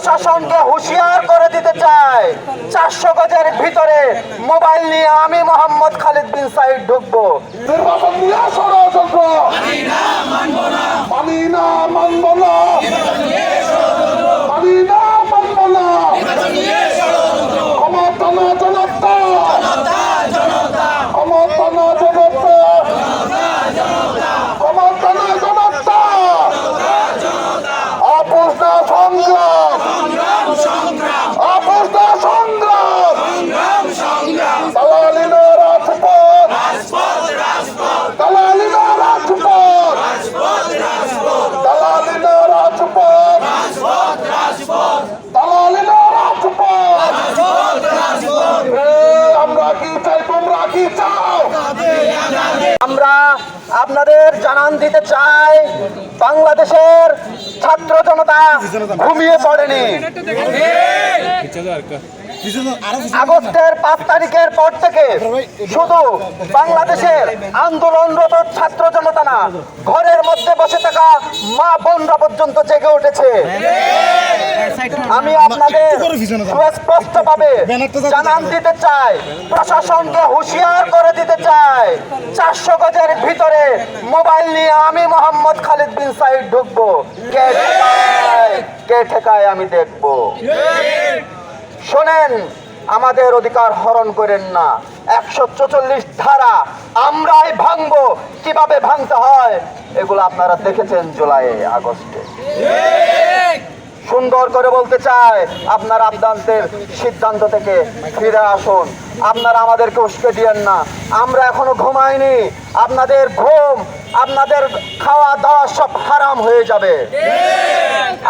প্রশাসনকে হুঁশিয়ার করে দিতে চাই, 400 গজের ভিতরে মোবাইল নিয়ে আমি মোহাম্মদ খালিদ বিন সাইদ ঢুকবো। নির্বাচন নিয়ে ষড়যন্ত্র মানি না, মানব না, মানি না, মানব না। ক্ষমতা না জনতা, ক্ষমতা না জনতা, ক্ষমতা না জনতা। আপোষ না সংগ্রাম, আপোষ না সংগ্রাম। দালালি না রাজপথ, দালালি না রাজপথ, দালালি না রাজপথ, দালালি না রাজপথ। আমরা কি চাই, তোমরা কি চাও? আমরা আপনাদের জানান দিতে চাই, বাংলাদেশের ছাত্র জনতা ঘুমিয়ে পড়েনি। আগস্টের 5 তারিখের পর থেকে শুধু বাংলাদেশের আন্দোলনরত ছাত্র জনতা না, ঘরের মধ্যে বসে থাকা মা বোনরা পর্যন্ত জেগে উঠেছে। আমি আপনাদের সুস্পষ্টভাবে জানান দিতে চাই, প্রশাসনকে হুঁশিয়ার করে দিতে চাই, 400 গজের ভিতরে মোবাইল নিয়ে আমি মোহাম্মদ খালিদ বিন সাইদ ঢুকবো। কে ঠেকায় আমি দেখবো। শোনেন, আমাদের অধিকার হরণ করেন না। 144 ধারা আমরাই ভাঙবো। কিভাবে ভাঙতে হয় এগুলো আপনারা দেখেছেন জুলাই আগস্টে। সুন্দর করে বলতে চাই, আপনারা আপনাদের সিদ্ধান্ত থেকে ফিরে আসুন। আপনারা আমাদেরকে উস্কে দিয়েন না। আমরা এখনো ঘুমাইনি। আপনাদের ঘুম, আপনাদের খাওয়া দাওয়া সব হারাম হয়ে যাবে।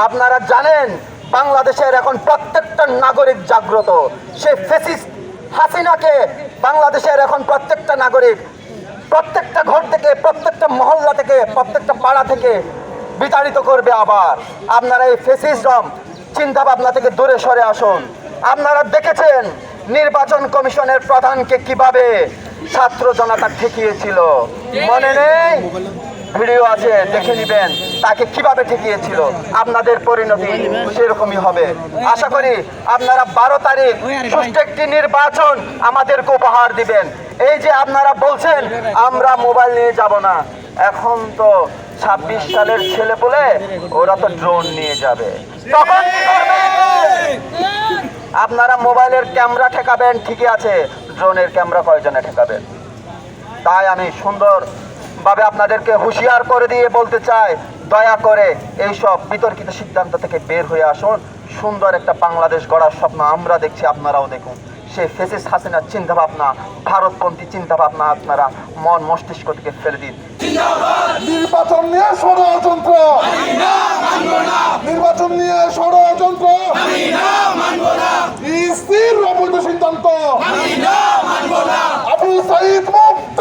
আপনারা জানেন বাংলাদেশের এখন প্রত্যেকটা নাগরিক জাগ্রত। সে ফ্যাসিস্ট হাসিনাকে বাংলাদেশের এখন প্রত্যেকটা নাগরিক প্রত্যেকটা ঘর থেকে, প্রত্যেকটা মহল্লা থেকে, প্রত্যেকটা পাড়া থেকে বিতাড়িত করবে। আবার আপনারা এই ফ্যাসিজম চিন্তা ভাবনা থেকে দূরে সরে আসুন। আপনারা দেখেছেন নির্বাচন কমিশনের প্রধানকে কিভাবে ছাত্র জনতা ঠেকিয়েছিল, মনে নেই? ভিডিও আছে, দেখে নিবেন তাকে কিভাবে ঠেকিয়েছিল। আপনাদের পরিণতি সেরকমই হবে। আশা করি আপনারা 12 তারিখ সুষ্ঠু একটি নির্বাচন আমাদেরকে উপহার দিবেন। এই যে আপনারা বলছেন আমরা মোবাইল নিয়ে যাব না, এখন তো 26 সালের ছেলে বলে ওরা তো ড্রোন নিয়ে যাবে, তখন কি করবেন? আপনারা মোবাইলের ক্যামেরা ঠেকাবেন, ঠিকই আছে, ড্রোনের ক্যামেরা কয়জনে ঠেকাবেন? তাই আমি সুন্দর ভাবে আপনাদেরকে হুঁশিয়ার করে দিয়ে বলতে চাই, দয়া করে এইসব বিতর্কিত সিদ্ধান্ত থেকে বের হয়ে আসুন। সুন্দর একটা বাংলাদেশ গড়ার স্বপ্ন আমরা দেখছি, আপনারাও দেখুন। সেই ফ্যাসিস্ট হাসিনার চিন্তা ভাবনা, ভারতপন্থী চিন্তা ভাবনা আপনারা মন মস্তিষ্ক থেকে ফেলে দিন। নির্বাচন নিয়ে ষড়যন্ত্র, নির্বাচন নিয়ে ষড়যন্ত্র, স্থির অবৈধ সিদ্ধান্ত, আবু সাইদ মুক্ত।